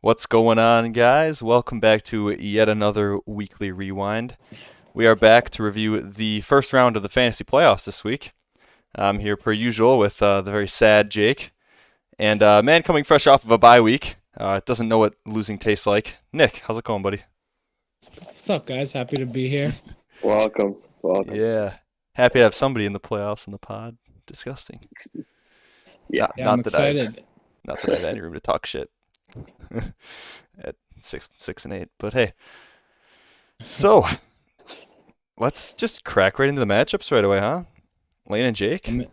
What's going on, guys? Welcome back to yet another weekly rewind. We are back to review the first round of the fantasy playoffs this week. I'm here per usual with the very sad Jake, and man coming fresh off of a bye week. Doesn't know what losing tastes like. Nick, how's it going, buddy? What's up, guys? Happy to be here. Welcome, welcome. Yeah, happy to have somebody in the playoffs in the pod. Disgusting. Yeah, Not Yeah, I'm not that I've excited. not that I have any room to talk shit at 6-6-8, but hey. So let's just crack right into the matchups right away, huh? Lane and Jake. I'm,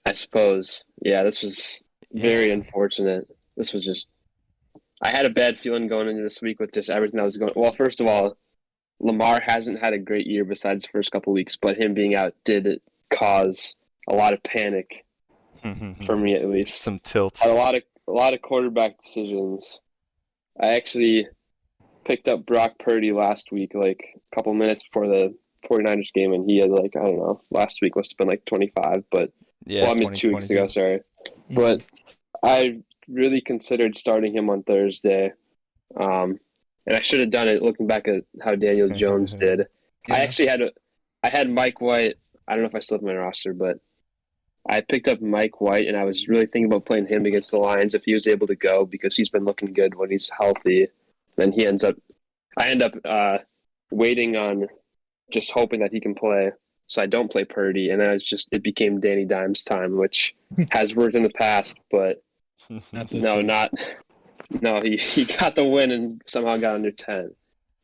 I suppose. Yeah, this was Yeah. very unfortunate. This was just. I had a bad feeling going into this week with just everything that was going. Well, first of all, Lamar hasn't had a great year besides the first couple weeks, but him being out did cause a lot of panic for me, at least. Some tilt. A lot of quarterback decisions. I actually picked up Brock Purdy last week, like a couple minutes before the 49ers game, and he had like I don't know. Last week must have been like 25, but Yeah, well, I mean 2 weeks ago, 2022. sorry. But Mhm. I really considered starting him on Thursday, um, and I should have done it. Looking back at how Daniel Jones did, I Yeah. actually I had Mike White. I don't know if I still have my roster, but I picked up Mike White, and I was really thinking about playing him against the Lions if he was able to go because he's been looking good when he's healthy. Then I end up waiting on just hoping that he can play. So I don't play Purdy, and then it became Danny Dimes time, which has worked in the past, but Not this no, week. not no. He got the win and somehow got under 10,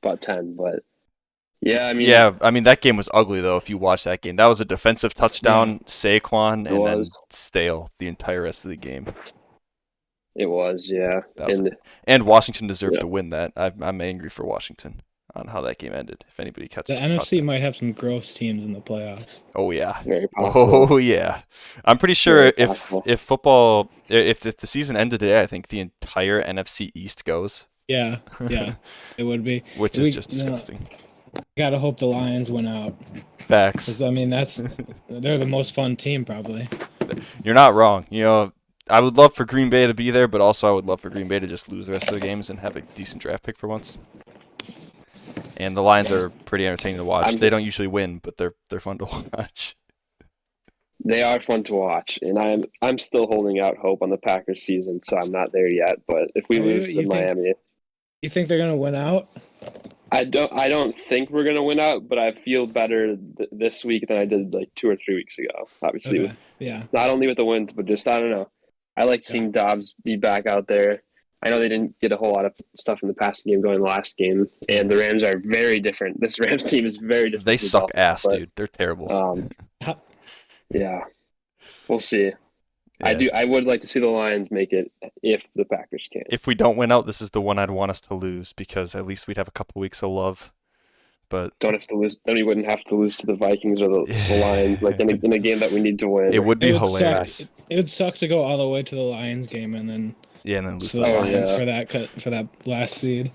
about 10. But yeah, I mean, Yeah, I mean that game was ugly though. If you watch that game, that was a defensive Yeah. touchdown, Saquon, it and was then Stale the entire rest of the game. it was yeah, That was, and and Washington deserved yeah, to win that. I'm angry for Washington on how that game ended. If anybody The caught NFC that. might have some gross teams in the playoffs. Oh yeah. very possible, Oh yeah. I'm pretty very sure if possible. if football if the season ended today, I think the entire NFC East goes, Yeah, yeah, it would be. which is We just disgusting. gotta hope the Lions win out, Facts. because I mean they're the most fun team probably. You're not wrong. I would love for Green Bay to be there, but also I would love for Green Bay to just lose the rest of their games and have a decent draft pick for once. And the Lions Yeah. are pretty entertaining to watch. I'm They don't usually win, but they're fun to watch. They are fun to watch, and I'm still holding out hope on the Packers season, so I'm not there yet. But if we Are you lose to you think Miami, you think they're gonna win out? I don't think we're gonna win out, but I feel better this week than I did like 2 or 3 weeks ago. Obviously, with Okay. Yeah. not only with the wins, but just I don't know. I like Yeah. seeing Dobbs be back out there. I know they didn't get a whole lot of stuff in the passing game going in the last game, and the Rams are very different. This Rams team is very different They from the suck Dolphins, ass, but dude. They're terrible. um, How, yeah, we'll see. I Yeah. do. I would like to see the Lions make it if the Packers can. If we don't win out, this is the one I'd want us to lose because at least we'd have a couple weeks of love. But Don't have to lose. Then we wouldn't have to lose to the Vikings or the Lions, like in a game that we need to it win. would it be would suck. hilarious. It would suck to go all the way to the Lions game and then Yeah, and then lose to to the the Oh Lions yeah, Lions. for that last seed.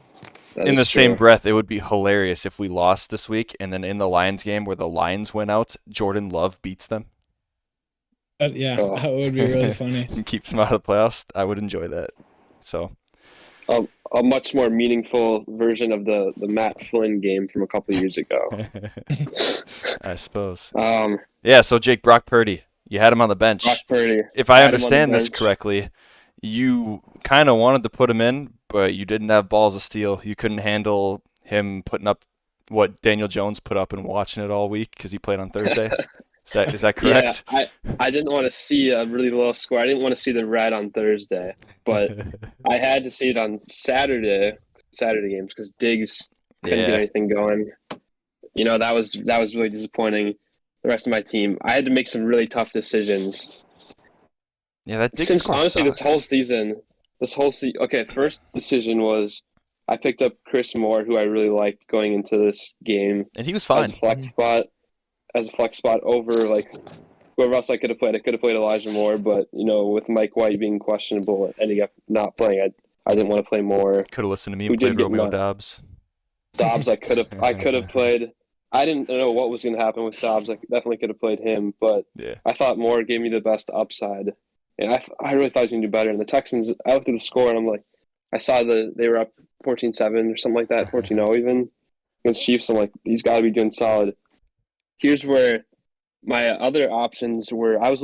that In the is same true. breath, it would be hilarious if we lost this week and then in the Lions game where the Lions win out, Jordan Love beats them But yeah, Oh, that would be really funny. and keeps them out of the playoffs. I would enjoy that. So, a much more meaningful version of the Matt Flynn game from a couple years ago. I suppose. Um, Yeah, so Jake Brock Purdy, you had him on the Brock bench. Purdy If I had him on the understand this bench. correctly, you kind of wanted to put him in, but you didn't have balls of steel. You couldn't handle him putting up what Daniel Jones put up and watching it all week because he played on Thursday. Is that Yeah, correct? I didn't want to see a really low score. I didn't want to see the red on Thursday, but I had to see it on Saturday games because Diggs couldn't get Yeah. anything going. That was really disappointing. The rest of my team, I had to make some really tough decisions. Yeah, that Diggs Since score honestly, sucks. okay, first decision was I picked up Chris Moore, who I really liked going into this game And he was as a fine. flex spot, over like whoever else I could have played. I could have played Elijah Moore, but with Mike White being questionable and ending up not playing, I didn't want to play Moore. Could have listened to me Who and played did get Romeo nut Dobbs. Dobbs? I could have played. I didn't know what was going to happen with Dobbs. I definitely could have played him, but Yeah. I thought Moore gave me the best upside. And I really thought he was going to do better. And the Texans, I looked at the score and I'm like, I saw they were up 14-7 or something like that, 14-0 even against Chiefs. I'm like, he's got to be doing solid. Here's where my other options were. I was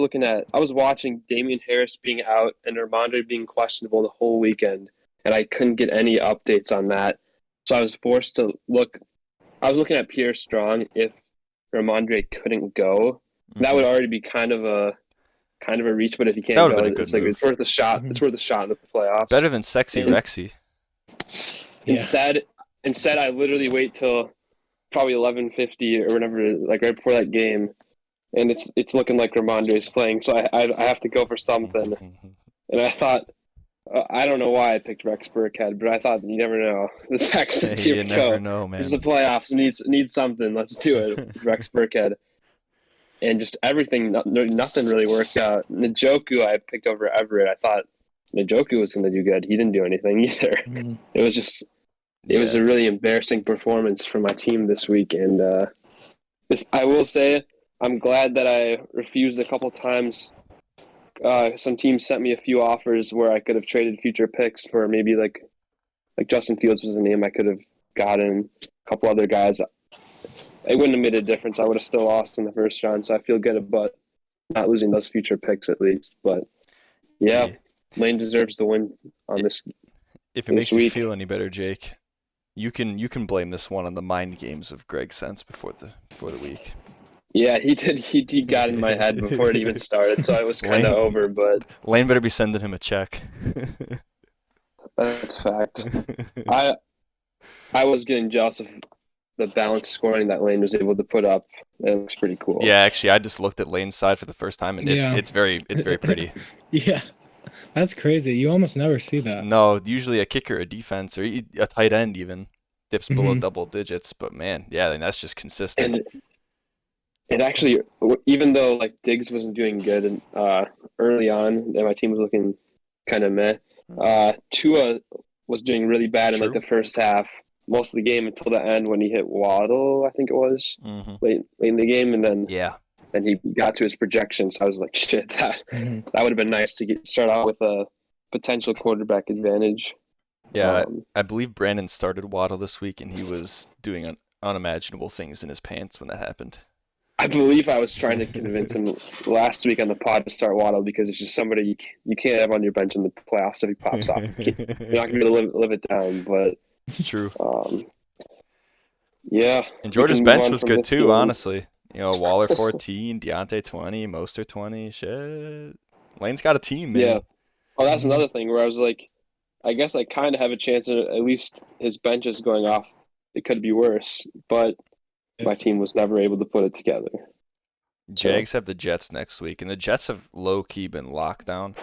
watching Damian Harris being out and Rhamondre being questionable the whole weekend, and I couldn't get any updates on that. So I was forced to look. I was looking at Pierre Strong if Rhamondre couldn't go. That would already be kind of a reach, but if he That can't would've go, been a good it's like move. it's worth a shot. Mhm. It's worth a shot in the playoffs. Better than sexy And Rexy. Yeah. Instead, I literally wait till probably 11:50 or whenever, like right before that game, and it's looking like Rhamondre's playing, so I have to go for something. And I thought, I don't know why I picked Rex Burkhead, but I thought you never know. The Texans, here You we never go. know, man. This is the playoffs. Needs something. Let's do it. Rex Burkhead. And just everything, nothing really worked out. Njoku, I picked over Everett. I thought Njoku was going to do good. He didn't do anything either. Mhm. It was a really embarrassing performance for my team this week. And I will say, I'm glad that I refused a couple times. Some teams sent me a few offers where I could have traded future picks for maybe like Justin Fields was a name I could have gotten. A couple other guys. It wouldn't have made a difference. I would have still lost in the first round. So I feel good about not losing those future picks at least. But yeah. Lane deserves the win on this. If it makes you feel any better, Jake, you can blame this one on the mind games of Greg Sense before the week. Yeah, he did. He got in my head before it even started, so it was kind of over. But Lane better be sending him a check. That's fact. I was getting jealous of the balanced scoring that Lane was able to put up. It looks pretty cool. Yeah, actually, I just looked at Lane's side for the first time, and it's very pretty. Yeah, that's crazy. You almost never see that. No, usually a kicker, a defense, or a tight end even dips below double digits. But man, yeah, that's just consistent. And actually, even though like Diggs wasn't doing good and early on, and my team was looking kind of meh, Tua was doing really bad in like the first half, most of the game until the end when he hit Waddle, I think it was late in the game, and then and he got to his projections. So I was like, shit, that would have been nice to start out with a potential quarterback advantage. Yeah, I believe Brandon started Waddle this week, and he was doing unimaginable things in his pants when that happened. I believe I was trying to convince him last week on the pod to start Waddle because it's just somebody you can't have on your bench in the playoffs if he pops off. You're not going to be able to live it down, but it's true. Yeah. And George's bench was good too, honestly. You know, Waller 14, Deontay 20, Mostert 20. Shit. Lane's got a team, man. Yeah. Oh, that's another thing where I was like, I guess I kind of have a chance at least his bench is going off. It could be worse, but my team was never able to put it together. Jags have the Jets next week, and the Jets have low-key been locked down.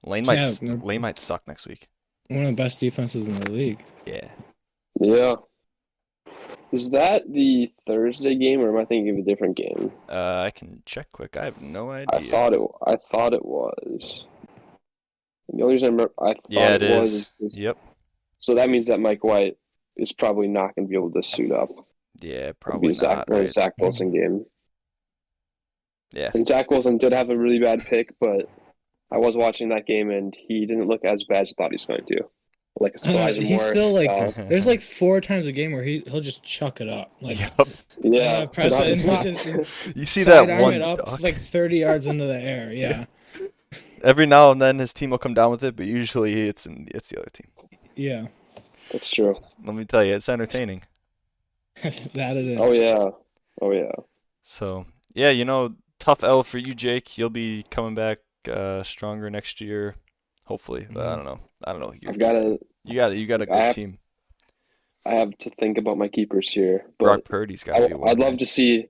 Lane might suck next week. One of the best defenses in the league. Yeah. Yeah. Is that the Thursday game, or am I thinking of a different game? I can check quick. I have no idea. I thought it was. The only reason I thought it was. Yep. So that means that Mike White is probably not going to be able to suit up. Yeah, probably not. Zach Wilson game. Yeah. And Zach Wilson did have a really bad pick, but I was watching that game and he didn't look as bad as I thought he was going to. Like Elijah he's Moore. Still like there's like 4 times a game where he'll just chuck it up. Like yeah. Press it and just you see that one it up like 30 yards into the air. Yeah. Every now and then his team will come down with it, but usually it's the other team. Yeah. That's true. Let me tell you, it's entertaining. That it is. Oh yeah. So yeah, tough L for you, Jake. You'll be coming back stronger next year, hopefully. But I don't know. You got a good team. I have to think about my keepers here. But Brock Purdy's got to be one. I'd love to see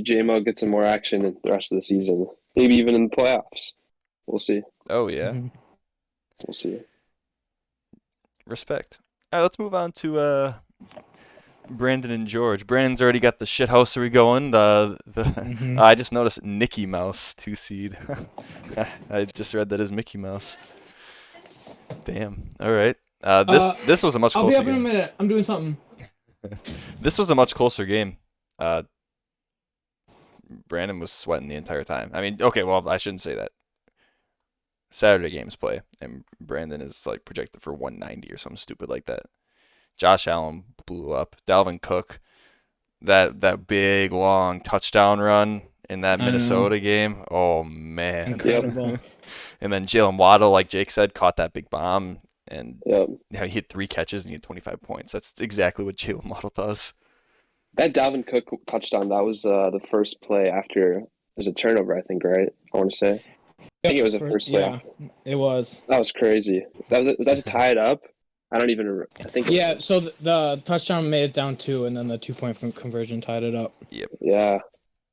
J-Mo get some more action in the rest of the season. Maybe even in the playoffs. We'll see. Oh yeah. We'll see. Respect. All right, let's move on to Brandon and George. Brandon's already got the shithousery going. I just noticed Mickey Mouse 2 seed. I just read that as Mickey Mouse. Damn. All right. This was a much closer game. I'll be up in a minute. I'm doing something. This was a much closer game. Brandon was sweating the entire time. I mean, okay, well, I shouldn't say that. Saturday games play, and Brandon is like projected for 190 or something stupid like that. Josh Allen blew up. Dalvin Cook, that big long touchdown run in that I know. Minnesota game. Oh man. Incredible. And then Jalen Waddle, like Jake said, caught that big bomb, and Yep. he had 3 catches and he had 25 points. That's exactly what Jalen Waddle does. That Dalvin Cook touchdown, that was the first play after there's a turnover, I think, right? I want to say. I think it was the first play. Yeah, it was. That was crazy. Was that to tie it up? I don't even. I think. Yeah, so the touchdown made it down 2, and then the 2-point conversion tied it up. Yeah,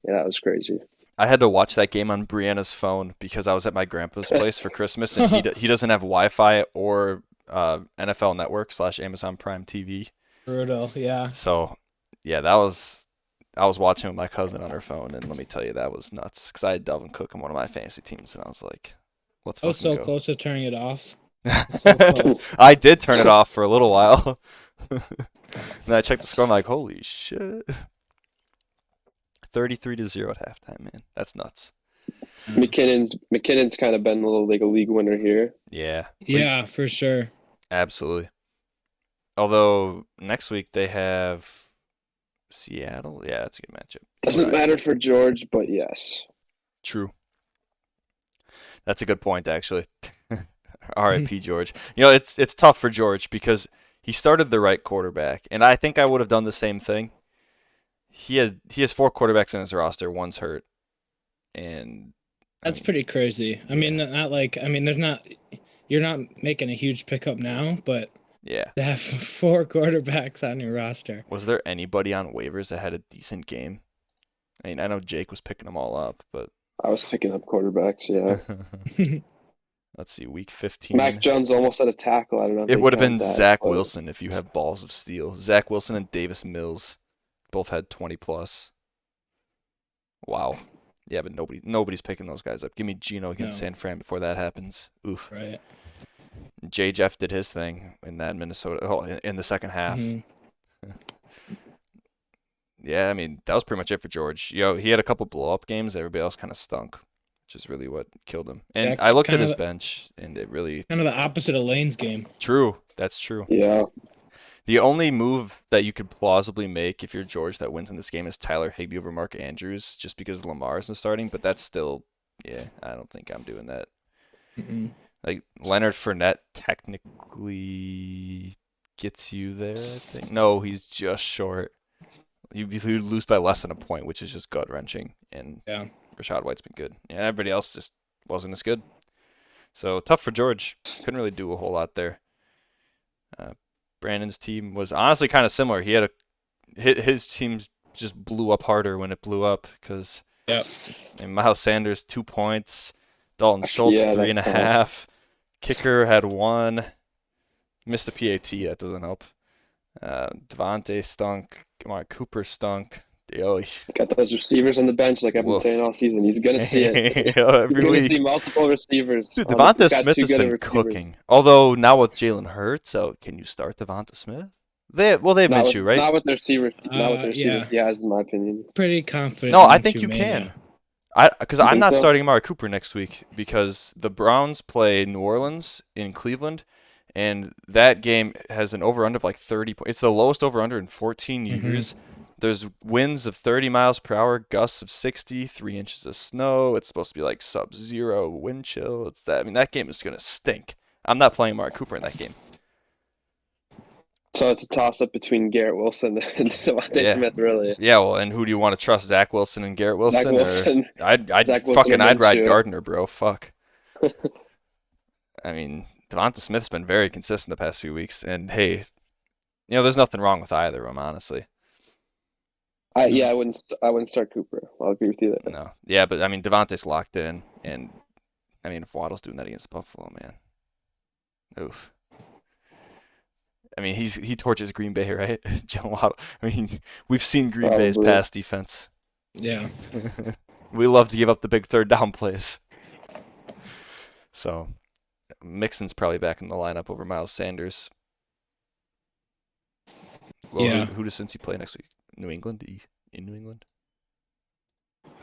that was crazy. I had to watch that game on Brianna's phone because I was at my grandpa's place for Christmas, and he doesn't have Wi-Fi or NFL Network / Amazon Prime TV. Brutal, yeah. So, yeah, I was watching with my cousin on her phone, and let me tell you, that was nuts. Because I had Dalvin Cook on one of my fantasy teams, and I was like, let's I was fucking so go. close to turning it off. So close. I did turn it off for a little while. And I checked the score, I'm like, holy shit. 33-0 at halftime, man. That's nuts. McKinnon's kind of been a little like a league winner here. Yeah. Yeah, for sure. Absolutely. Although next week they have Seattle. Yeah, that's a good matchup. Doesn't matter for George, but yes. True. That's a good point, actually. R.I.P. George. You know, it's tough for George because he started the right quarterback, and I think I would have done the same thing. He has 4 quarterbacks in his roster. One's hurt, and That's pretty crazy. I mean, you're not making a huge pickup now, but yeah. to have 4 quarterbacks on your roster. Was there anybody on waivers that had a decent game? I mean, I know Jake was picking them all up, but I was picking up quarterbacks. Yeah. Let's see, week 15. Mac Jones almost had a tackle. I don't know. It would have been Zach Wilson if you have balls of steel. Zach Wilson and Davis Mills both had 20 plus. Wow. Yeah, but nobody's picking those guys up. Give me Geno against San Fran before that happens. Oof. Right. J. Jeff did his thing in that Minnesota in the second half. Mm-hmm. Yeah, I mean, that was pretty much it for George. He had a couple blow-up games. Everybody else kind of stunk, which is really what killed him. And Yeah, I looked at kinda his bench, and it really... Kind of the opposite of Lane's game. True. That's true. Yeah. The only move that you could plausibly make if you're George that wins in this game is Tyler Higbee over Mark Andrews, just because Lamar isn't starting. But that's still, yeah, I don't think I'm doing that. Mm-mm. Like Leonard Fournette technically gets you there, I think. No, he's just short. You lose by less than a point, which is just gut wrenching. And Yeah. Rashad White's been good. Yeah, everybody else just wasn't as good. So tough for George. Couldn't really do a whole lot there. Brandon's team was honestly kind of similar. He had his team just blew up harder when it blew up because Miles Sanders 2 points, Dalton Schultz 3.5, kicker had 1, missed a PAT, that doesn't help. Devontae stunk, Amari Cooper stunk. Got those receivers on the bench, like I've been saying all season. He's gonna see it. He's gonna see multiple receivers. Dude, Devonta Smith has been cooking. Although now with Jalen Hurts, so can you start Devonta Smith? They have Minshew, right? Not with their receivers. Not with their receivers. He has, in my opinion. Pretty confident. No, I think you can. Because I'm not so? starting Amari Cooper next week because the Browns play New Orleans in Cleveland, and that game has an over-under of like 30 points. It's the lowest over-under in 14 years. There's winds of 30 miles per hour, gusts of 60, 3 inches of snow. It's supposed to be like sub-zero wind chill. That game is going to stink. I'm not playing Amari Cooper in that game. So it's a toss-up between Garrett Wilson and Devontae Smith, really. Yeah, well, and who do you want to trust, Zach Wilson and Garrett Wilson? Zach Wilson. I'd ride Gardner, bro. Fuck. I mean, Devonta Smith's been very consistent the past few weeks, and hey, there's nothing wrong with either of them, honestly. I wouldn't start Cooper. I'll agree with you there. No. Yeah, but I mean, Devontae's locked in, and I mean, if Waddle's doing that against Buffalo, man. Oof. I mean, he torches Green Bay, right? Jalen Waddle. I mean, we've seen Green Bay's pass defense. Yeah. We love to give up the big third down plays. So, Mixon's probably back in the lineup over Miles Sanders. Well, Yeah. Who does Cincy play next week? New England? In New England?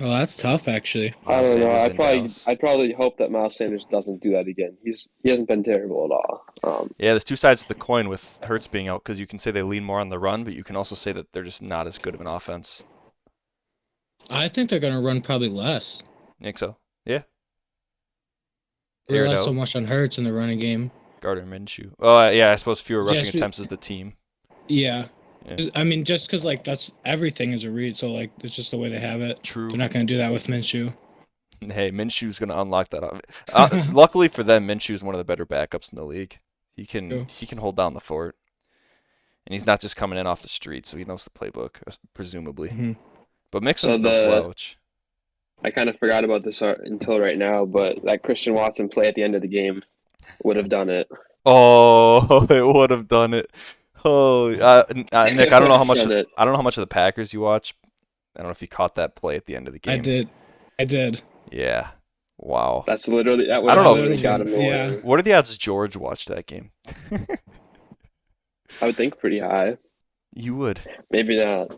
Well, that's tough, actually. I Miles don't know. Sanders in Dallas. I'd probably hope that Miles Sanders doesn't do that again. He hasn't been terrible at all. Yeah, there's two sides to the coin with Hurts being out because you can say they lean more on the run, but you can also say that they're just not as good of an offense. I think they're gonna run probably less. You think so? Yeah. Air it Less so out. much on Hurts in the running game. Gardner Minshew. Oh, yeah, I suppose fewer rushing Just- attempts as the team. Yeah. Yeah. I mean, just because like that's everything is a read, so like it's just the way they have it. True. They're not gonna do that with Minshew. Hey, Minshew's going to unlock that. Luckily for them, Minshew's one of the better backups in the league. He True. can hold down the fort. And he's not just coming in off the street, so he knows the playbook, presumably. Mhm. But Mixon's So no the- slouch. I kind of forgot about this until right now, but that Christian Watson play at the end of the game would have done it. Oh, it would have done it. Oh, Nick, I don't know how much. Done it. I don't know how much of the Packers you watch. I don't know if you caught that play at the end of the game. I did. Yeah. Wow. That would I don't have know. literally got him the Yeah. win. What are the odds George watched that game? I would think pretty high. You would. Maybe not.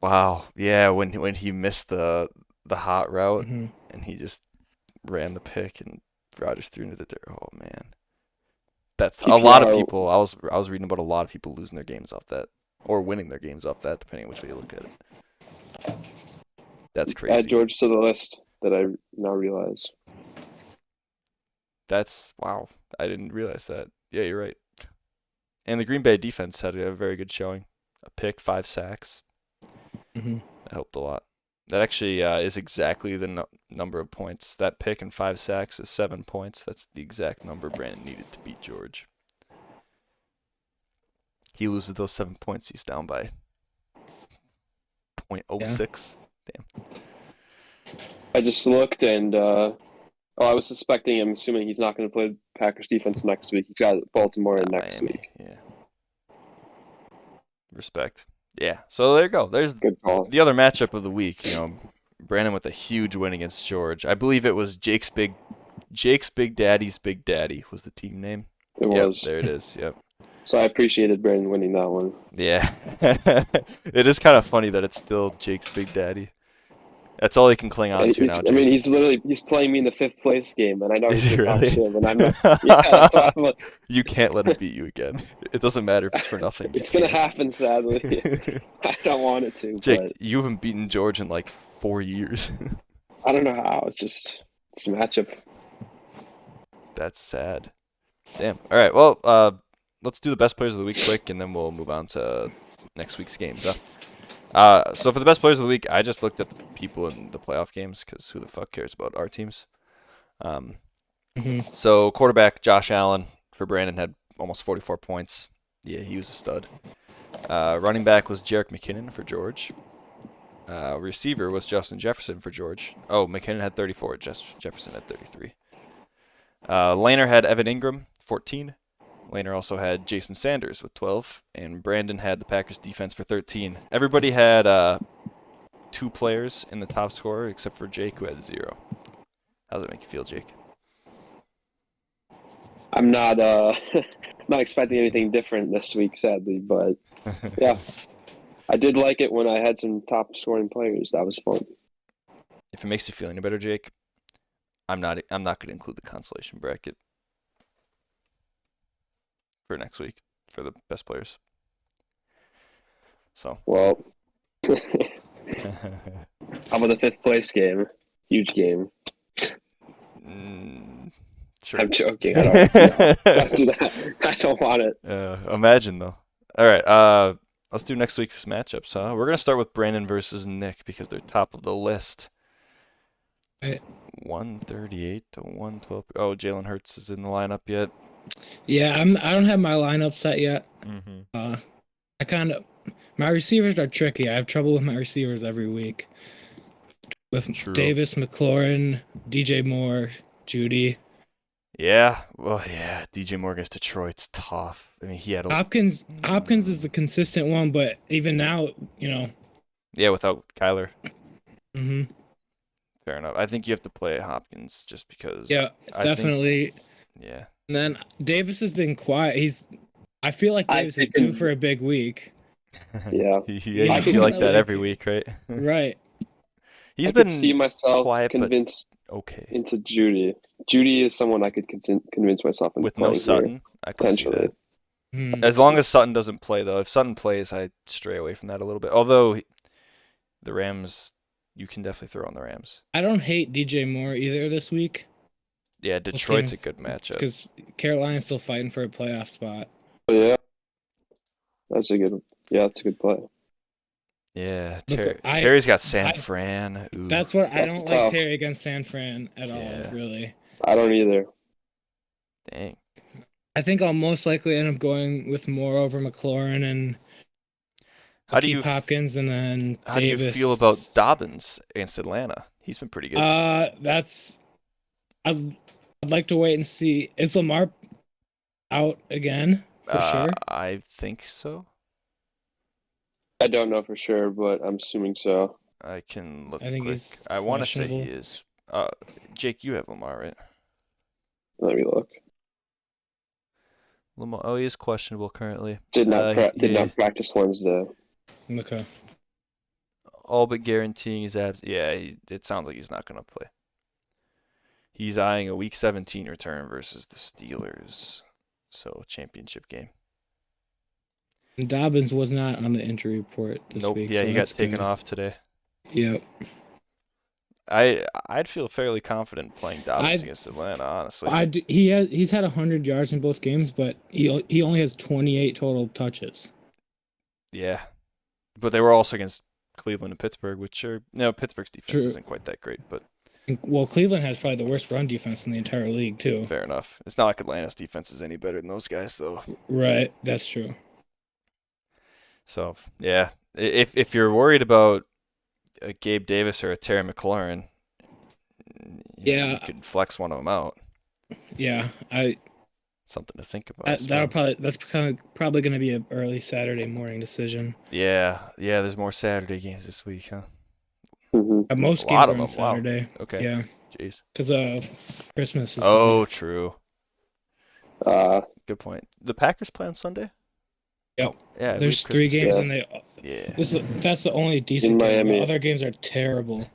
Wow. Yeah, when he missed the hot route Mhm. and he just ran the pick and Rodgers threw into the dirt. Oh man. That's a lot of PPR. people. I was reading about a lot of people losing their games off that or winning their games off that, depending on which way you look at it. That's Add crazy. George to the list that I now realize. That's wow. I didn't realize that. Yeah, you're right. And the Green Bay defense had a very good showing. A pick, 5 sacks. Mhm. That helped a lot. That actually is exactly the number of points. That pick and 5 sacks is 7 points. That's the exact number Brandon needed to beat George. He loses those 7 points. He's down by 0.06. I just looked and I was suspecting I'm assuming he's not going to play Packers defense next week. He's got Baltimore in next Miami. week. Yeah. Respect. Yeah. So there you go. There's Good call. the other matchup of the week. Brandon with a huge win against George. I believe it was Jake's Big Daddy's Big Daddy was the team name. It Yep, was. there it is. Yep. So I appreciated Brandon winning that one. Yeah. It is kind of funny that it's still Jake's Big Daddy. That's all he can cling on to now, Jake. I mean, he's playing me in the 5th place game, and I know Is he's he gonna talk really? shit, and I'm not. Yeah, that's why I'm like, You can't let him beat you again. It doesn't matter if it's for nothing. You it's gonna can't. happen, sadly. I don't want it to, Jake, but you haven't beaten George in like 4 years. I don't know how. It's a matchup. That's sad. Damn. All right. Well, let's do the best players of the week quick, and then we'll move on to next week's games. So for the best players of the week, I just looked at the people in the playoff games because who the fuck cares about our teams? Mhm. So quarterback Josh Allen for Brandon had almost 44 points. Yeah, he was a stud. Running back was Jerick McKinnon for George. Receiver was Justin Jefferson for George. Oh, McKinnon had 34. Jefferson had 33. Laner had Evan Ingram, 14. Laner also had Jason Sanders with 12. And Brandon had the Packers defense for 13. Everybody had 2 players in the top scorer except for Jake, who had 0. How does that make you feel, Jake? I'm not not expecting anything different this week, sadly, but yeah, I did like it when I had some top scoring players. That was fun. If it makes you feel any better, Jake, I'm not going to include the consolation bracket for next week for the best players. So. Well, how about the 5th place game? Huge game. Sure. I'm joking. I don't do that. I don't want it. Imagine though. All right. Let's do next week's matchups. We're gonna start with Brandon versus Nick because they're top of the list. Right. 138 to 112. Oh, Jalen Hurts is in the lineup yet. Yeah, I don't have my lineup set yet. Mm-hmm. My receivers are tricky. I have trouble with my receivers every week. With True. Davis, McLaurin, DJ Moore, Judy. Yeah. Well, yeah. DJ Morgan's Detroit's tough. I mean, he had a Hopkins is the consistent one, but even now, yeah without Kyler. hmm Fair enough. I think you have to play Hopkins just because. yeah, I think- definitely. yeah. And then Davis has been quiet. I feel like I Davis is think- due for a big week. Yeah. Yeah, I you could feel like that like every it. week, right? Right. He's I could see been myself quiet, but convinced okay. into Judy. Judy is someone I could convince myself into With no playing here, Sutton, I could see potentially. that. Hmm. As long as Sutton doesn't play, though. If Sutton plays, I stray away from that a little bit. Although the Rams, you can definitely throw on the Rams. I don't hate DJ Moore either this week. Yeah, Detroit's a good matchup. Because Carolina's still fighting for a playoff spot. But yeah, that's a good play. Yeah, Look, Terry's got San I- Fran. Ooh. That's what I That's don't tough. like Terry against San Fran at Yeah. all, really. I don't either. Dang. I think I'll most likely end up going with Moore over McLaurin and How do you Keep Hopkins and then how do you Davis. feel about Dobbins against Atlanta? He's been pretty good. That's I'd like to wait and see. Is Lamar out again for sure? I think so. I don't know for sure, but I'm assuming so. I can look I think quick. he's I want to say he questionable. is. Jake, you have Lamar, right? Let me look. Lamar. Oh, he is questionable currently. Did not yeah. not practice Wednesday. Okay. All but guaranteeing his abs. Yeah, it sounds like he's not going to play. He's eyeing a Week 17 return versus the Steelers. So, championship game. And Dobbins was not on the injury report this Nope. week. Yeah, so he got that's taken good. off today. Yep. I'd feel fairly confident playing Dobbins I'd- against Atlanta, honestly. He's had 100 yards in both games, but he only has 28 total touches. Yeah. But they were also against Cleveland and Pittsburgh, which are Pittsburgh's defense True. isn't quite that great, but Well, Cleveland has probably the worst run defense in the entire league too. fair enough. It's not like Atlanta's defense is any better than those guys, though. Right, that's true. So yeah, if you're worried about a Gabe Davis or a Terry McLaurin, Yeah. you could flex one of them out. Yeah, Something to think about. I that's probably going to be an early Saturday morning decision. Yeah. There's more Saturday games this week, huh? Mm-hmm. Most A games lot are of on them, wow. Saturday. Okay. Yeah, Jeez. because Christmas is. Oh, true. Uh, Good point. The Packers play on Sunday. Yep. Yeah. we There's have 3 Christmas games, Day. and Yeah. that's the only decent In game. The Miami. other games are terrible.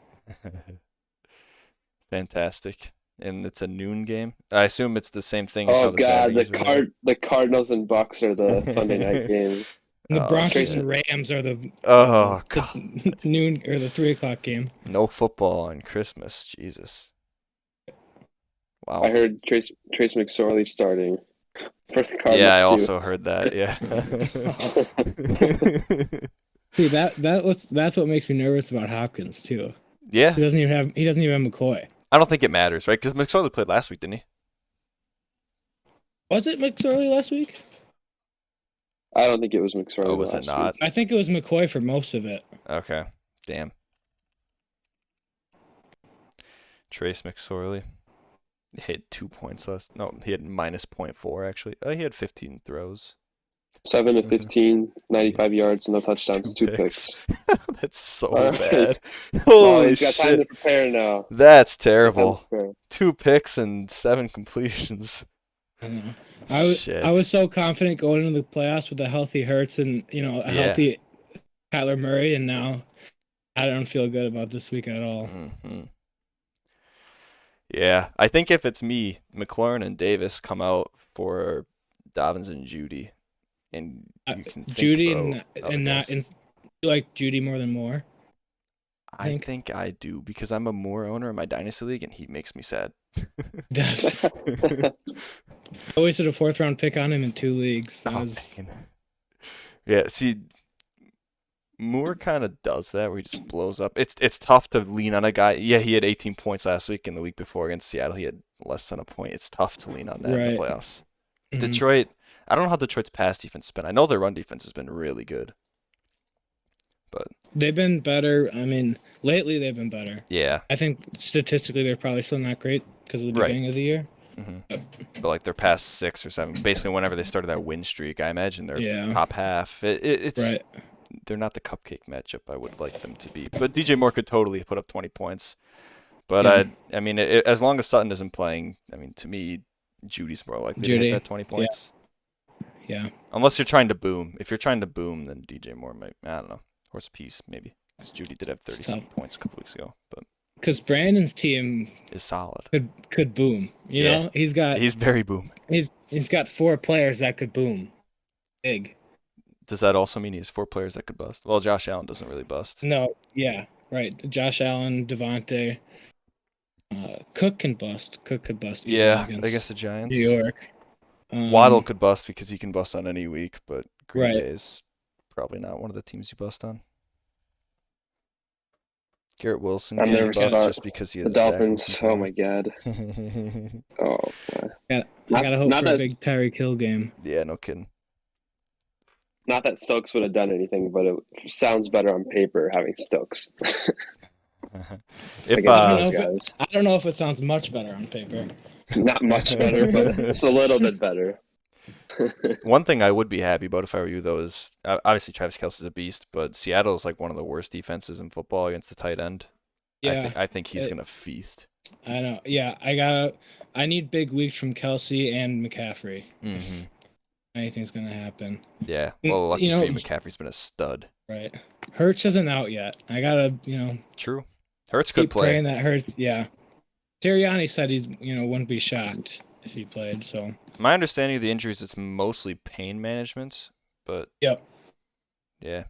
Fantastic. And it's a noon game. I assume it's the same thing as how oh the god, Saturday games are. the Cardinals and Bucks are the Sunday night game. And the Oh, Broncos shit. and Rams are the Oh god. the noon or the 3 o'clock game. No football on Christmas. Jesus. Wow. I heard Trace McSorley starting for the Cardinals Yeah, I too. also heard that. Yeah. See that's what makes me nervous about Hopkins too. Yeah. He doesn't even have McCoy. I don't think it matters, right? Because McSorley played last week, didn't he? Was it McSorley last week? I don't think it was McSorley. Oh, was it last not? week. I think it was McCoy for most of it. Okay. Damn. Trace McSorley. He had 2 points less. No, he had minus 0.4 actually. Oh, he had 15 throws. 7 of 15, 95 yards, no touchdowns, 2 picks. That's so All right. bad. Well, Holy he's got time to shit. prepare now. That's Time to terrible. prepare. 2 picks and 7 completions. I know. I was so confident going into the playoffs with a healthy Hurts and a healthy Kyler Murray, and now I don't feel good about this week at all. Mm-hmm. Yeah, I think if it's me, McLaurin and Davis come out for Dobbins and Judy, and you can think Judy about other guys. you like Judy more than Moore. I think I do because I'm a Moore owner in my dynasty league, and he makes me sad. I wasted a 4th round pick on him in 2 leagues. That Oh, was man. Yeah, see, Moore kind of does that where he just blows up. It's tough to lean on a guy. Yeah, he had 18 points last week, and the week before against Seattle, he had less than a point. It's tough to lean on that in the Right. playoffs. Mhm. Detroit, I don't know how Detroit's pass defense has been. I know their run defense has been really good. But They've been better. I mean, lately they've been better. yeah, I think statistically they're probably still not great because of the Right. beginning of the year. but like their past 6 or 7, basically whenever they started that win streak, I imagine they're Yeah. top half. It's Right. they're not the cupcake matchup I would like them to be. But DJ Moore could totally put up 20 points. But Yeah. I mean, as long as Sutton isn't playing, I mean, to me, Judy's more likely to Judy, hit that 20 points. Yeah. Unless you're trying to boom. If you're trying to boom, then DJ Moore might. I don't know. Horse Piece maybe. Because Judy did have 30-something points a couple weeks ago, but because Brandon's team is solid. Could boom. You know, he's very boom. He's got 4 players that could boom. Big. Does that also mean he has 4 players that could bust? Well, Josh Allen doesn't really bust. No, yeah, right. Josh Allen, Devontae, Cook can bust. Cook could bust. Yeah, against the Giants. New York. Waddle could bust because he can bust on any week, but Green Right. Bay is probably not one of the teams you bust on. Garrett Wilson I'm can nervous bust about just because he has the Dolphins. Oh my god. Oh. I gotta hope for a big Tyreek Hill game. Yeah, no kidding. Not that Stokes would have done anything, but it sounds better on paper having Stokes. If I don't know if it sounds much better on paper. Not much better, but it's a little bit better. One thing I would be happy about if I were you, though, is obviously Travis Kelce's a beast, but Seattle's like one of the worst defenses in football against the tight end. Yeah, I think he's gonna feast. I know. Yeah, I need big weeks from Kelce and McCaffrey. Mm-hmm. Anything's gonna happen. Yeah. Well, lucky for you, McCaffrey's been a stud. Right. Hurts isn't out yet. I gotta, True. Hurts could play. Praying that Hurts. Yeah. Sirianni said he's, wouldn't be shocked if he played. So. My understanding of the injuries, it's mostly pain management, but. Yep. Yeah.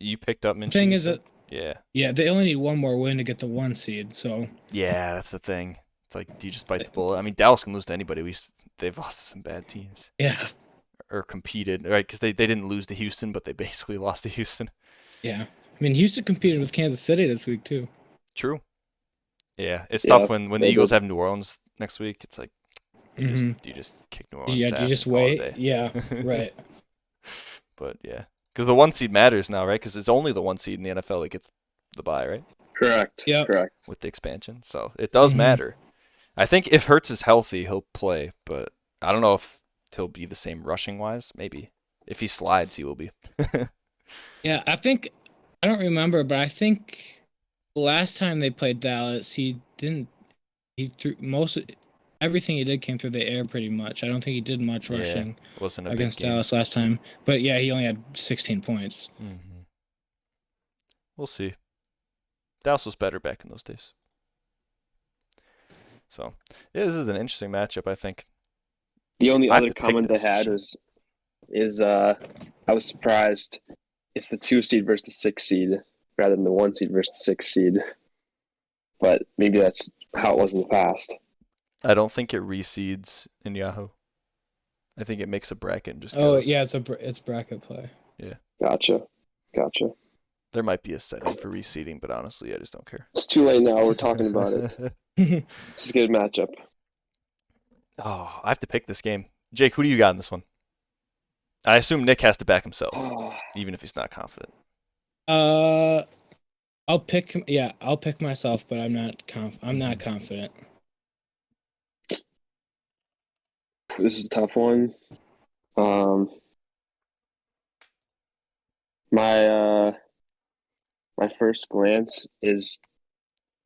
You picked up Minshew. The thing is that. Yeah. Yeah, they only need one more win to get the 1 seed. So. Yeah, that's the thing. It's like, do you just bite the bullet? I mean, Dallas can lose to anybody. They've lost to some bad teams. Yeah. Or competed, right? Because they didn't lose to Houston, but they basically lost to Houston. Yeah. I mean, Houston competed with Kansas City this week, too. True. Yeah, it's tough when the Eagles have New Orleans next week. It's like, do you just kick New Orleans? Yeah, do you just wait? Yeah, right. But yeah, because the 1 seed matters now, right? Because it's only the 1 seed in the NFL that gets the bye, right? Correct. Yeah. Correct. With the expansion, so it does matter. I think if Hurts is healthy, he'll play, but I don't know if he'll be the same rushing wise. Maybe if he slides, he will be. Yeah, I don't remember, but I think last time they played Dallas, he threw everything he did came through the air pretty much. I don't think he did much rushing against Dallas last time. But yeah, he only had 16 points. Mm-hmm. We'll see. Dallas was better back in those days. So yeah, this is an interesting matchup, I think. The only other comment I had is I was surprised it's the 2 seed versus the 6 seed rather than the 1 seed versus the 6 seed. But maybe that's how it was in the past. I don't think it reseeds in Yahoo. I think it makes a bracket and just goes. Oh yeah, it's bracket play. Yeah. Gotcha. There might be a setting for reseeding, but honestly, I just don't care. It's too late now. We're talking about it. This is a good matchup. Oh, I have to pick this game. Jake, who do you got in this one? I assume Nick has to back himself, even if he's not confident. I'll pick him. Yeah, I'll pick myself, but I'm not confident. This is a tough one. My first glance is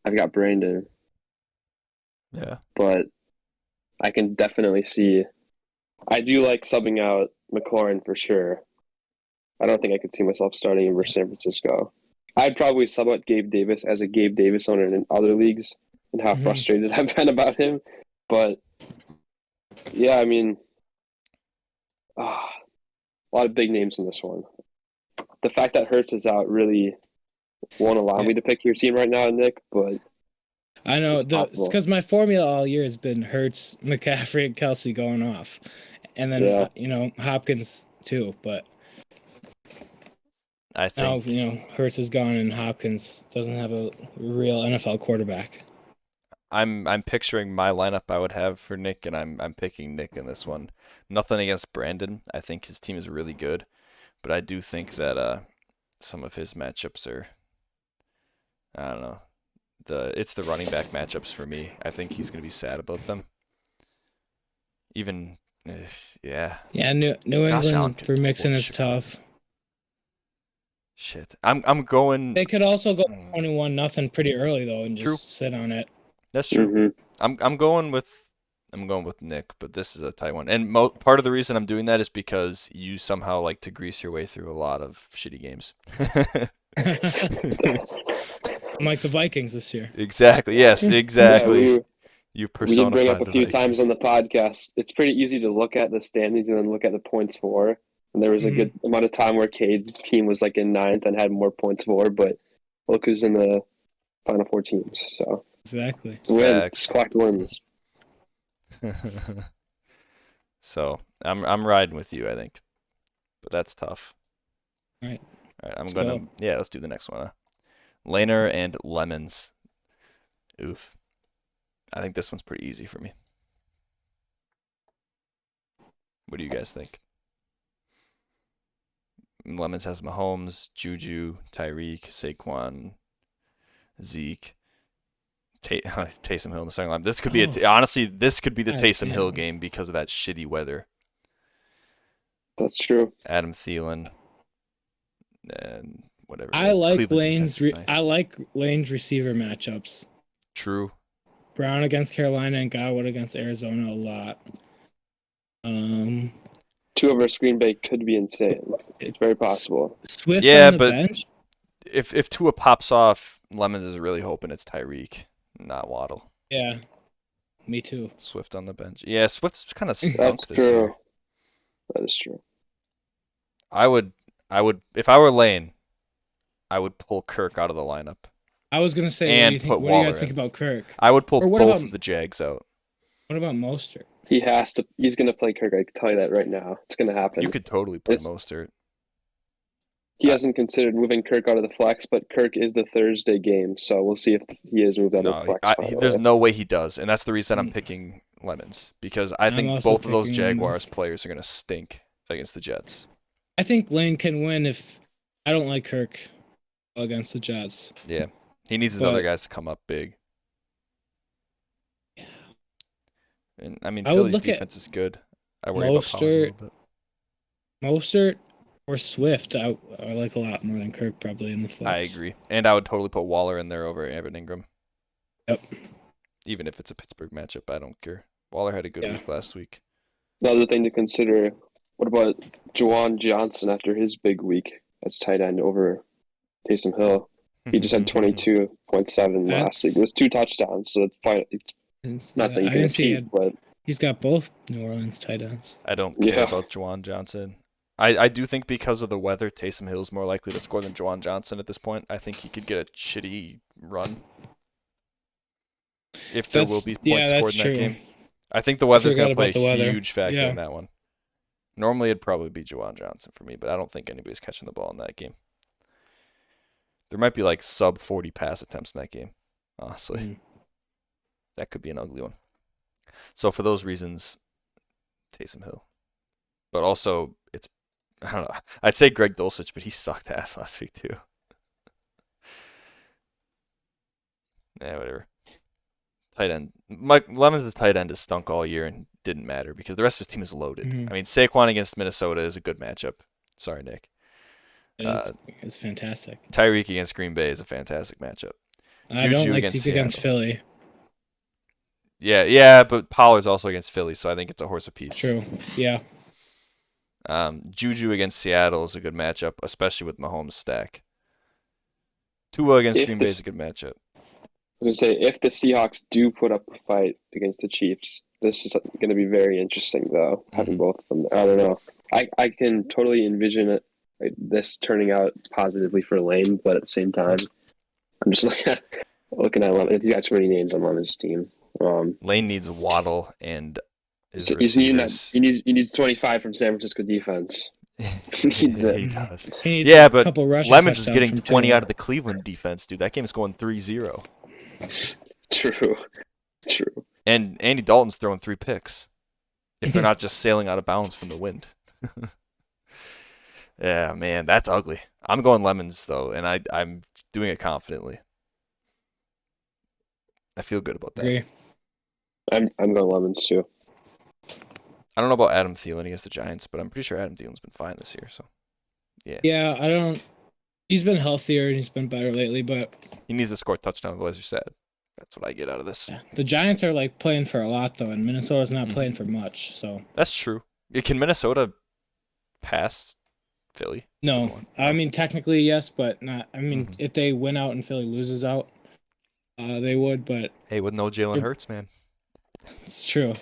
I've got Brandon. Yeah. But I can definitely see. I do like subbing out McLaurin for sure. I don't think I could see myself starting him versus San Francisco. I'd probably sub out Gabe Davis as a Gabe Davis owner in other leagues and how frustrated I've been about him. But yeah, I mean, a lot of big names in this one. The fact that Hurts is out really won't allow me to pick your team right now, Nick, but I know, because my formula all year has been Hurts, McCaffrey, and Kelce going off. And then, Hopkins too, but I think now, Hurts is gone and Hopkins doesn't have a real NFL quarterback. I'm picturing my lineup I would have for Nick, and I'm picking Nick in this one. Nothing against Brandon. I think his team is really good, but I do think that some of his matchups are, I don't know, it's the running back matchups for me. I think he's going to be sad about them. Even, yeah. Yeah, New England for Mixon is tough. Shit, I'm going. They could also go 21-0 pretty early though, and just sit on it. That's true. I'm going with I'm going with Nick, but this is a tight one. And part of the reason I'm doing that is because you somehow like to grease your way through a lot of shitty games. I'm like the Vikings this year. Exactly. Yes, exactly. Yeah, you we did bring up a few Vikings. times on the podcast. It's pretty easy to look at the standings and then look at the points for. And there was a good amount of time where Cade's team was like in 9th and had more points for, but look who's in the Final Four teams. So exactly. Just collect wins. So I'm riding with you, I think, but that's tough. All right. Let's do the next one. Laner and Lemons. Oof. I think this one's pretty easy for me. What do you guys think? Lemons has Mahomes, Juju, Tyreek, Saquon, Zeke, Taysom Hill in the second line. This could be honestly, this could be the Taysom Hill game because of that shitty weather. That's true. Adam Thielen and whatever. I like Lane's receiver matchups. True. Brown against Carolina and Godwin against Arizona a lot. 2 of our Green Bay could be insane. It's very possible. Swift on the but bench? if Tua pops off, Lemons is really hoping it's Tyreek, not Waddle. Yeah, me too. Swift on the bench. Yeah, Swift's kind of stunk That's this true. year. That is true. I would, if I were Lane, I would pull Kirk out of the lineup. I was gonna say, and what do you guys think about Kirk? I would pull both of the Jags out. What about Mostert? He has to. He's gonna play Kirk. I can tell you that right now. It's gonna happen. You could totally play Mostert. He hasn't considered moving Kirk out of the flex, but Kirk is the Thursday game, so we'll see if he is moved out of the flex. There's no way he does, and that's the reason I'm picking Lemons, because I think both of those Jaguars players are gonna stink against the Jets. I think Lane can win if I don't like Kirk against the Jets. Yeah. He needs his other guys to come up big. Yeah. And I mean, Philly's defense is good. I worry about Pollard a little bit. Mostert or Swift, I like a lot more than Kirk probably in the flex. I agree. And I would totally put Waller in there over Evan Ingram. Yep. Even if it's a Pittsburgh matchup, I don't care. Waller had a good week last week. The other thing to consider, what about Juwan Johnson after his big week as tight end over Taysom Hill? He just had 22.7 last week. It was 2 touchdowns, so it's fine. Not saying you can achieve, but he's got both New Orleans tight ends. I don't care about Juwan Johnson. I do think because of the weather, Taysom Hill is more likely to score than Juwan Johnson at this point. I think he could get a shitty run if there will be points scored in that game. I think the weather's going to play a huge factor in that one. Normally, it'd probably be Juwan Johnson for me, but I don't think anybody's catching the ball in that game. There might be like sub 40 pass attempts in that game, honestly. That could be an ugly one. So for those reasons, Taysom Hill. But also, I don't know. I'd say Greg Dulcich, but he sucked ass last week too. Yeah, whatever. Tight end. Mike Lemons' tight end has stunk all year and didn't matter because the rest of his team is loaded. I mean, Saquon against Minnesota is a good matchup. Sorry, Nick. It's fantastic. Tyreek against Green Bay is a fantastic matchup. I don't like Zeke against Philly. Yeah, but Pollard's also against Philly, so I think it's a horse apiece. True. Yeah. Juju against Seattle is a good matchup, especially with Mahomes' stack. Tua against Green Bay is a good matchup. I was going to say, if the Seahawks do put up a fight against the Chiefs, this is going to be very interesting, though, having both of them. I don't know. I can totally envision it, this turning out positively for Lane, but at the same time, I'm just looking at Lemon. He's got too many names on Lemon's team. Lane needs Waddle and his receivers. He needs 25 from San Francisco defense. He needs it. He does. Yeah, but Lemons is getting 20 out of the Cleveland defense, dude. That game's going 3-0. True. And Andy Dalton's throwing 3 picks if they're not just sailing out of bounds from the wind. Yeah, man, that's ugly. I'm going Lemons, though, and I'm doing it confidently. I feel good about that. Agree. I'm going Lemons, too. I don't know about Adam Thielen against the Giants, but I'm pretty sure Adam Thielen's been fine this year, so yeah. Yeah, he's been healthier and he's been better lately, but he needs to score a touchdown, otherwise you're sad. That's what I get out of this. Yeah. The Giants are like playing for a lot though, and Minnesota's not playing for much. So that's true. Can Minnesota pass Philly? No, I mean technically yes, but not. I mean, if they win out and Philly loses out, they would. But hey, with no Jalen Hurts, man, it's true.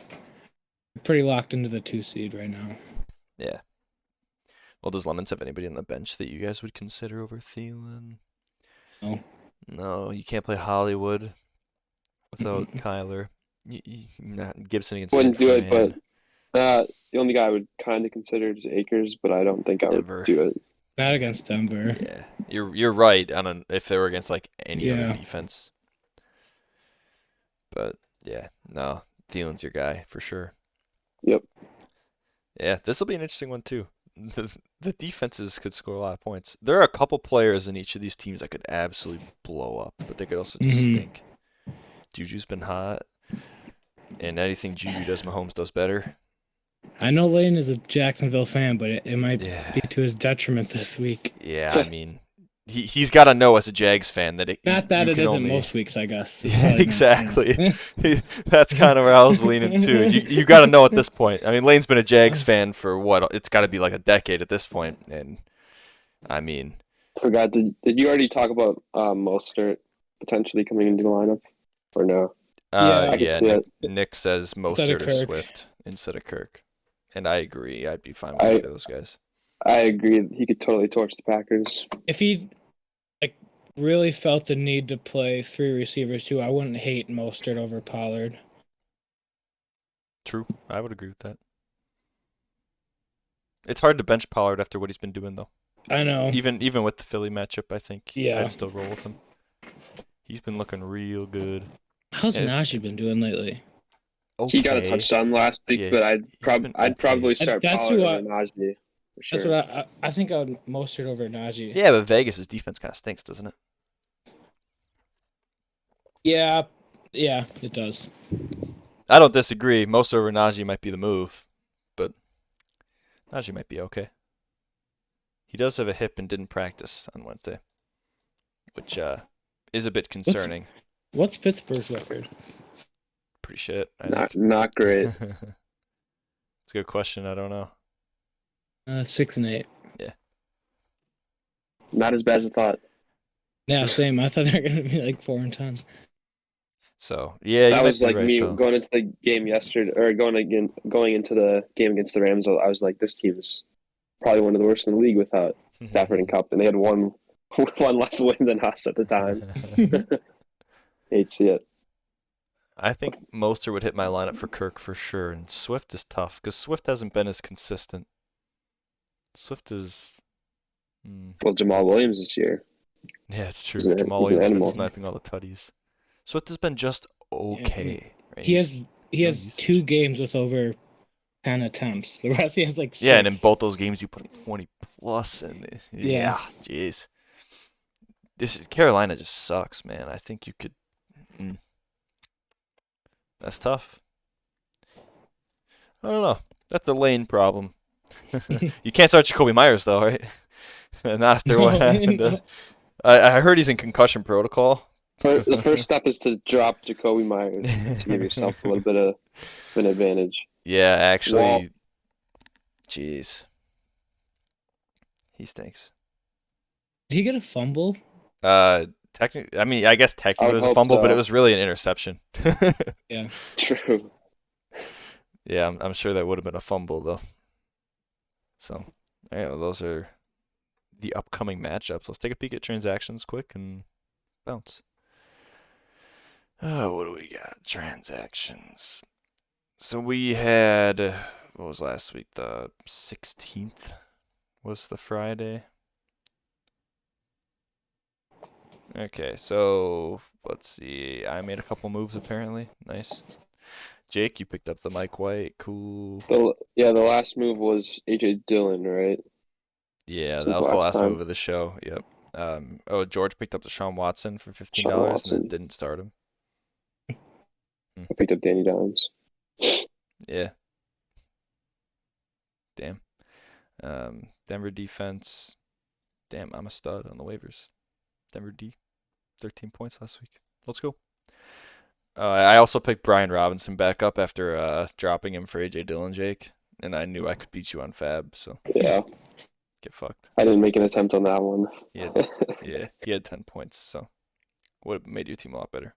They're pretty locked into the 2 seed right now. Yeah. Well, does Lemons have anybody on the bench that you guys would consider over Thielen? No. No, you can't play Hollywood without Kyler. Gibson against Wouldn't San do it, Fran. but the only guy I would kind of consider is Akers, but I don't think I would do it. Not against Denver. Yeah, you're right on if they were against like any other defense. But yeah, no, Thielen's your guy for sure. Yep. Yeah, this will be an interesting one too. The defenses could score a lot of points. There are a couple players in each of these teams that could absolutely blow up, but they could also just stink. Juju's been hot, and anything Juju does, Mahomes does better. I know Lane is a Jacksonville fan, but it might be to his detriment this week. Yeah, I mean, he's got to know as a Jags fan that it isn't most weeks, I guess. Yeah, exactly. That's kind of where I was leaning too. You got to know at this point. I mean, Lane's been a Jags fan for what? It's got to be like a decade at this point, and I mean, forgot. Did you already talk about Mostert potentially coming into the lineup, or no? I can see it. Nick says Mostert or Swift instead of Kirk, and I agree. I'd be fine with either of those guys. I agree. He could totally torch the Packers. If he really felt the need to play 3 receivers too, I wouldn't hate Mostert over Pollard. True. I would agree with that. It's hard to bench Pollard after what he's been doing, though. I know. Even with the Philly matchup, I think I'd still roll with him. He's been looking real good. How's Najee been doing lately? Okay. He got a touchdown last week, but I'd probably start Pollard over Najee. For sure. That's what I think I would Mostert over Najee. Yeah, but Vegas' defense kind of stinks, doesn't it? Yeah, it does. I don't disagree. Mostert over Najee might be the move, but Najee might be okay. He does have a hip and didn't practice on Wednesday, which is a bit concerning. What's Pittsburgh's record? Pretty shit. Not great. It's a good question. I don't know. 6-8. Yeah. Not as bad as I thought. Yeah, same. I thought they were gonna be like 4-10. So yeah, that was like right, me though. Going into the game yesterday, or going into the game against the Rams. I was like, this team is probably one of the worst in the league without Stafford and Kupp, and they had one less win than us at the time. Hate to see it. I think Mostert would hit my lineup for Kirk for sure, and Swift is tough because Swift hasn't been as consistent. Swift is. Well, Jamal Williams this year. Yeah, it's true. Jamal Williams has been sniping all the tutties. Swift has been just okay. Right? He has 2 games with over 10 attempts. The rest he has like 6. Yeah, and in both those games you put 20 plus, and jeez. Carolina just sucks, man. I think you could. That's tough. I don't know. That's a Lane problem. You can't start Jacoby Myers though, right? Not after what happened. No. I heard he's in concussion protocol. The first step is to drop Jacoby Myers to give yourself a little bit of an advantage. Yeah, actually, jeez, he stinks. Did he get a fumble? Technically, I mean, I guess technically it was a fumble, but it was really an interception. Yeah, true. Yeah, I'm sure that would have been a fumble though. So, yeah, well, those are the upcoming matchups. Let's take a peek at transactions quick and bounce. What do we got? Transactions. So we had, what was last week? The 16th was the Friday. Okay, so let's see. I made a couple moves apparently. Nice. Jake, you picked up the Mike White. Cool. The last move was A.J. Dillon, right? Yeah, that was the last move of the show. Yep. George picked up Deshaun Watson for $15 and then didn't start him. I picked up Danny Dimes. Yeah. Damn. Denver defense. Damn, I'm a stud on the waivers. Denver D. 13 points last week. Let's go. I also picked Brian Robinson back up after dropping him for AJ Dillon, Jake, and I knew I could beat you on Fab, so Yeah. Get fucked. I didn't make an attempt on that one. He had 10 points, so would have made your team a lot better.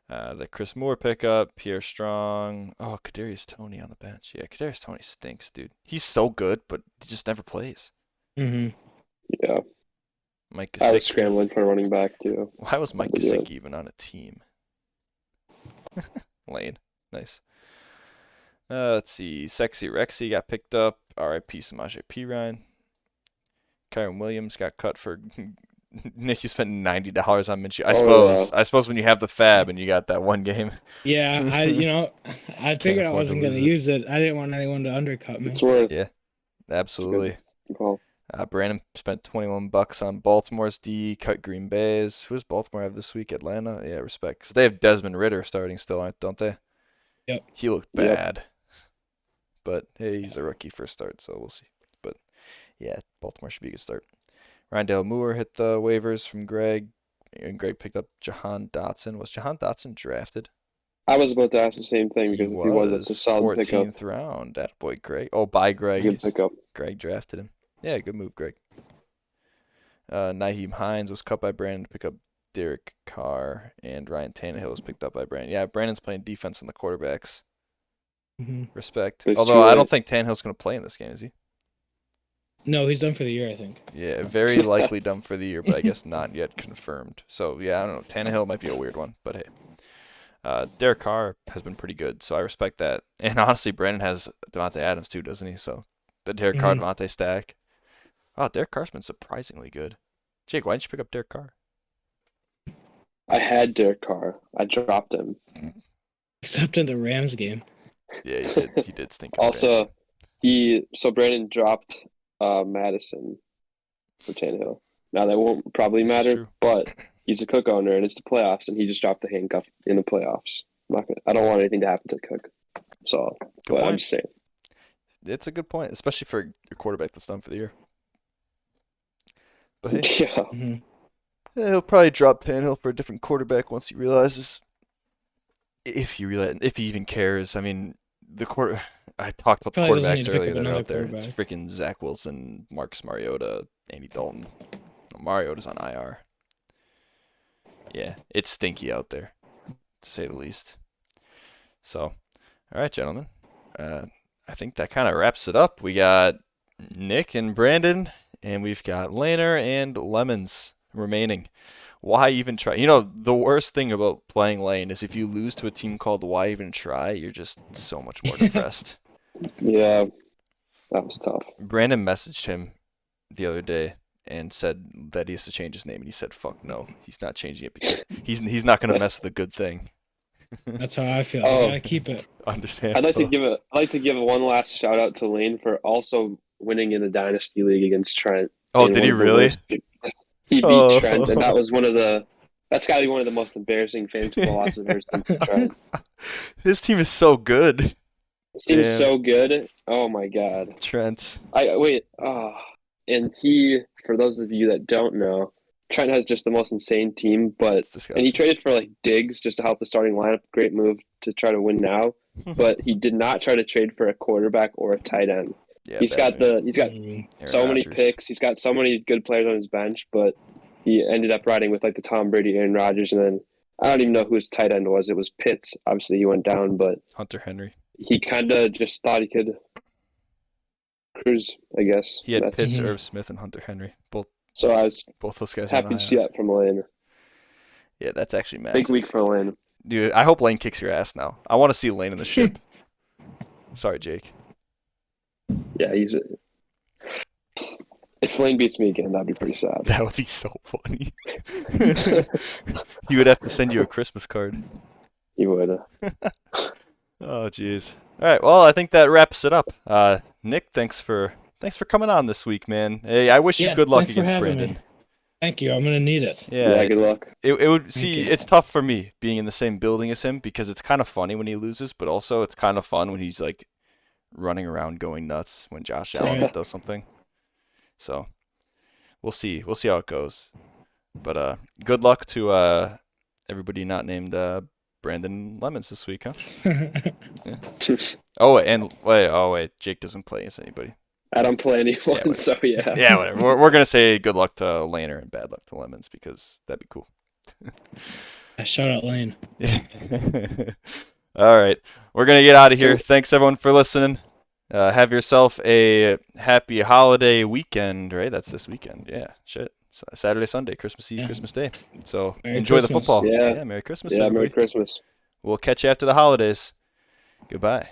The Chris Moore pickup, Pierre Strong. Oh, Kadarius Toney on the bench. Yeah, Kadarius Toney stinks, dude. He's so good, but he just never plays. Mm-hmm. Yeah. Mike Gesicki. I was scrambling for a running back, too. Why was Mike Gesicki even on a team? Lane. Nice. Let's see. Sexy Rexy got picked up. R.I.P. Samaje Perine. Kyron Williams got cut for... Nick, you spent $90 on Minshew. I suppose when you have the Fab and you got that one game. Yeah, I figured I wasn't going to use it. I didn't want anyone to undercut me. It's worth. Yeah, absolutely. Brandon spent $21 on Baltimore's D, cut Green Bay's. Who does Baltimore have this week? Atlanta? Yeah, respect. Because they have Desmond Ridder starting still, don't they? Yep. He looked bad. Yep. But, hey, he's a rookie first start, so we'll see. But, yeah, Baltimore should be a good start. Rondale Moore hit the waivers from Greg, and Greg picked up Jahan Dotson. Was Jahan Dotson drafted? I was about to ask the same thing because if he was, it's a solid 14th round. Attaboy, Greg. Oh, by Greg. Good pickup. Greg drafted him. Yeah, good move, Greg. Nyheim Hines was cut by Brandon to pick up Derek Carr, and Ryan Tannehill was picked up by Brandon. Yeah, Brandon's playing defense on the quarterbacks. Mm-hmm. Respect. Although I don't think Tannehill's going to play in this game, is he? No, he's done for the year, I think. Yeah, very likely done for the year, but I guess not yet confirmed. So, yeah, I don't know. Tannehill might be a weird one, but hey. Derek Carr has been pretty good, so I respect that. And honestly, Brandon has Devontae Adams too, doesn't he? So, the Derek Carr Devontae stack. Oh, Derek Carr's been surprisingly good. Jake, why didn't you pick up Derek Carr? I had Derek Carr. I dropped him. Except in the Rams game. Yeah, he did. He did stink. Also, Brandon dropped Madison for Tannehill. Now that won't probably matter, but he's a Cook owner and it's the playoffs, and he just dropped the handcuff in the playoffs. I don't want anything to happen to Cook. So, but I'm just saying. It's a good point, especially for your quarterback that's done for the year. But hey, yeah. He'll probably drop Tannehill for a different quarterback once he realizes, if he even cares. I mean, I talked about the quarterbacks earlier that are out there. It's freaking Zach Wilson, Marcus Mariota, Andy Dalton. Mariota's on IR. Yeah, it's stinky out there, to say the least. So, all right, gentlemen. I think that kind of wraps it up. We got Nick and Brandon, and we've got Laner and Lemons remaining. Why even try? You know, the worst thing about playing Lane is if you lose to a team called Why Even Try, you're just so much more depressed. Yeah, that was tough. Brandon messaged him the other day and said that he has to change his name, and he said, "Fuck no, he's not changing it because he's not gonna mess with a good thing." That's how I feel. I gotta keep it. Understand. I'd like to give one last shout out to Lane for also winning in the Dynasty League against Trent. Oh, did he really? He beat Trent, and that was that's got to be one of the most embarrassing fantasy losses I've ever seen for Trent. His team is so good. His team is so good. Oh my god. Trent. And for those of you that don't know, Trent has just the most insane team, and he traded for like Diggs just to help the starting lineup. Great move to try to win now, but he did not try to trade for a quarterback or a tight end. Yeah, he's got so many picks. He's got so many good players on his bench, but he ended up riding with like the Tom Brady, Aaron Rodgers, and then I don't even know who his tight end was. It was Pitts. Obviously, he went down, but Hunter Henry. He kind of just thought he could cruise, I guess. He had Pitts, Irv Smith, and Hunter Henry. Both those guys. Happy to see that from Lane. Yeah, that's actually massive. Big week for Lane. Dude, I hope Lane kicks your ass now. I want to see Lane in the ship. Sorry, Jake. Yeah, if Lane beats me again, that'd be pretty sad. That would be so funny. He would have to send you a Christmas card. He would. Oh, jeez. All right, well, I think that wraps it up. Nick, thanks for coming on this week, man. Hey, I wish you good luck against Brandon. Me. Thank you. I'm gonna need it. Yeah, good luck. It's tough for me being in the same building as him because it's kind of funny when he loses, but also it's kind of fun when he's like running around going nuts when Josh Allen does something. So we'll see how it goes. But good luck to everybody not named Brandon Lemons this week, huh? Yeah. Wait, Jake doesn't play against anybody. I don't play anyone, so yeah. Yeah, whatever. We're gonna say good luck to Laner and bad luck to Lemons because that'd be cool. Shout out Lane. All right, we're gonna get out of here. Thanks everyone for listening. Have yourself a happy holiday weekend, right? That's this weekend. Yeah, shit. Saturday, Sunday, Christmas Eve, Christmas Day. So enjoy the football. Yeah. Merry Christmas, Yeah, everybody. Merry Christmas. We'll catch you after the holidays. Goodbye.